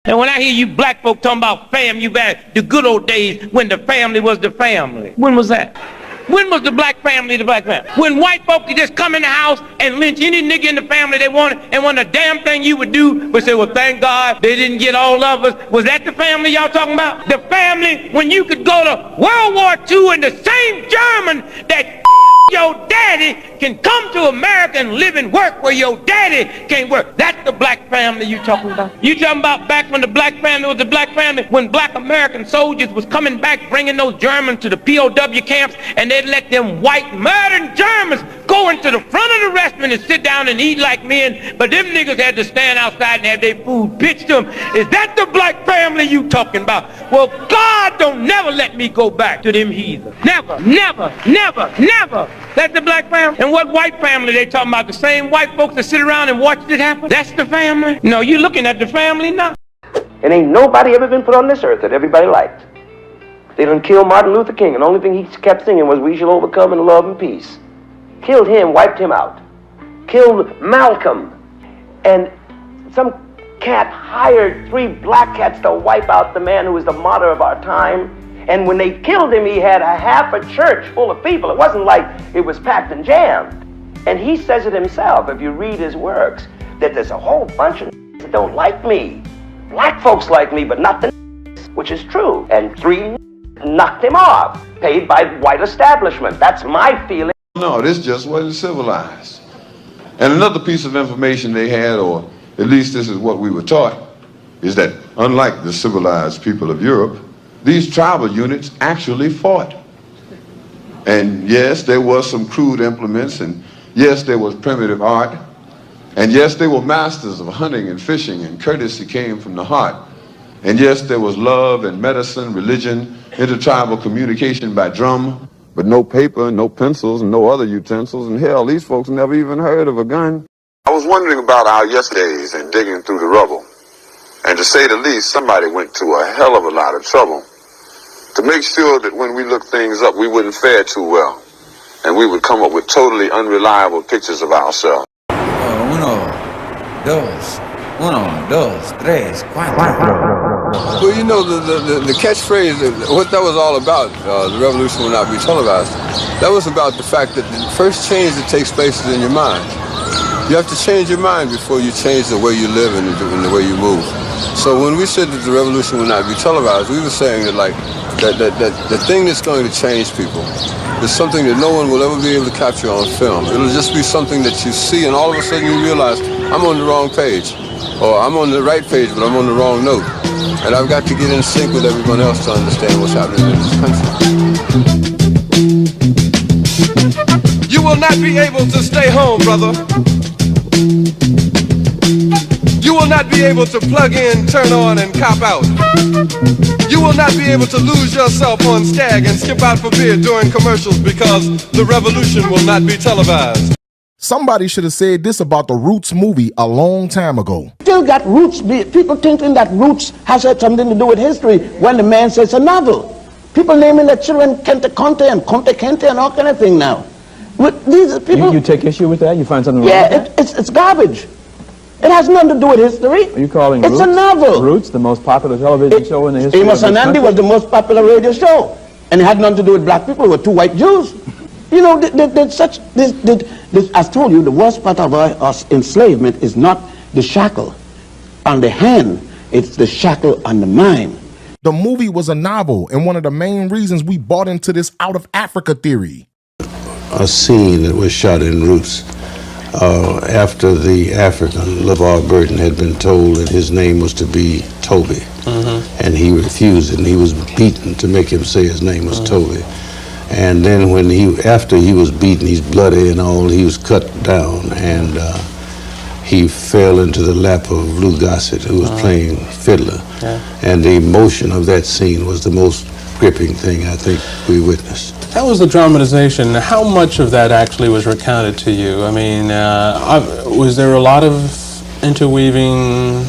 And when I hear you black folk talking about fam, you back the good old days when the family was the family. When was that? When was the black family the black family? When white folk could just come in the house and lynch any nigga in the family they wanted, and one of the damn thing you would do was say, well, thank God they didn't get all of us. Was that the family y'all talking about? The family when you could go to World War II and the same German that your daddy can come to America and live and work where your daddy can't work. That's the black family you talking about. You talking about back when the black family was the black family, when black American soldiers was coming back bringing those Germans to the POW camps, and they'd let them white murdering Germans go into the front of the restaurant and sit down and eat like men, but them niggas had to stand outside and have their food pitched to them. Is that the black family you talking about? Well, God don't never let me go back to them heathens. Never, never, never, never. That's the black family. And what white family they talking about? The same white folks that sit around and watch it happen? That's the family? No, you looking at the family now. And ain't nobody ever been put on this earth that everybody liked. They done killed Martin Luther King, and the only thing he kept singing was "We shall overcome in love and peace." Killed him, wiped him out. Killed Malcolm. And some cat hired 3 black cats to wipe out the man who was the martyr of our time. And when they killed him, he had a half a church full of people. It wasn't like it was packed and jammed. And he says it himself, if you read his works, that there's a whole bunch of that don't like me. Black folks like me, but not the which is true. And 3 knocked him off, paid by white establishment. That's my feeling. No, this just wasn't civilized. And another piece of information they had, or at least this is what we were taught, is that unlike the civilized people of Europe, these tribal units actually fought. And yes, there was some crude implements, and yes, there was primitive art, and yes, they were masters of hunting and fishing, and courtesy came from the heart. And yes, there was love and medicine, religion, intertribal communication by drum, but no paper, no pencils, and no other utensils, and hell, these folks never even heard of a gun. I was wondering about our yesterdays and digging through the rubble. And to say the least, somebody went to a hell of a lot of trouble to make sure that when we looked things up, we wouldn't fare too well. And we would come up with totally unreliable pictures of ourselves. 1, 2, 1, 2, 3, 4. Well, you know, the catchphrase, what that was all about, the revolution will not be televised, that was about the fact that the first change that takes place is in your mind. You have to change your mind before you change the way you live and the way you move. So when we said that the revolution will not be televised, we were saying that, like, that the thing that's going to change people is something that no one will ever be able to capture on film. It'll just be something that you see, and all of a sudden you realize, I'm on the wrong page. Or I'm on the right page, but I'm on the wrong note. And I've got to get in sync with everyone else to understand what's happening in this country. You will not be able to stay home, brother. You will not be able to plug in, turn on, and cop out. You will not be able to lose yourself on Skag and skip out for beer during commercials because the revolution will not be televised. Somebody should have said this about the Roots movie a long time ago. Still got roots. People thinking that Roots has had something to do with history when the man says a novel. People naming their children Kente Conte and Conte Kente and all kind of thing now. With these people, you take issue with that? You find something wrong with that? It's garbage. It has nothing to do with history. Are you calling It's a novel. Roots, the most popular television show in the history Amos of and this Andy country? was the most popular radio show. And it had nothing to do with black people. It were 2 white Jews. You know, I've told you, the worst part of our enslavement is not the shackle on the hand, it's the shackle on the mind. The movie was a novel, and one of the main reasons we bought into this out of Africa theory. A scene that was shot in Roots after the African, LeVar Burton, had been told that his name was to be Toby. And he refused it, and he was beaten to make him say his name was Toby. And then after he was beaten, he's bloody and all, he was cut down, and he fell into the lap of Lou Gossett, who was playing fiddler. And the emotion of that scene was the most gripping thing I think we witnessed. That was the dramatization. How much of that actually was recounted to you? I mean, was there a lot of interweaving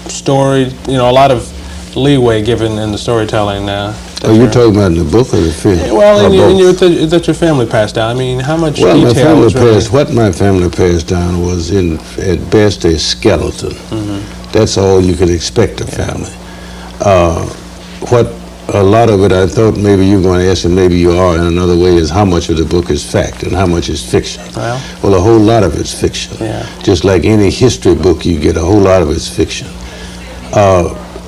story, a lot of leeway given in the storytelling now? Oh, you're talking about in the book or the film? Well, that your family passed down. I mean, how much detail my family was really... what my family passed down was, at best, a skeleton. That's all you can expect of family. What a lot of it, I thought maybe you were going to ask, and maybe you are in another way, is how much of the book is fact and how much is fiction. Well, a whole lot of it's fiction. Just like any history book you get, a whole lot of it's fiction.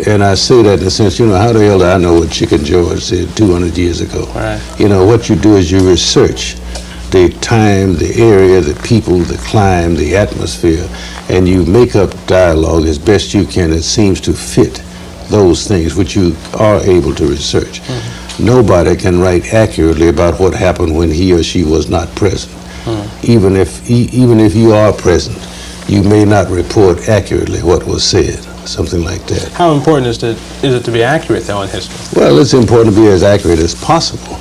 And I say that in the sense, you know, how the hell do I know what Chicken George said 200 years ago? You know, what you do is you research the time, the area, the people, the climate, the atmosphere, and you make up dialogue as best you can that seems to fit those things which you are able to research. Nobody can write accurately about what happened when he or she was not present. Even if you are present, you may not report accurately what was said, something like that. How important is it to be accurate, though, in history? Well, it's important to be as accurate as possible.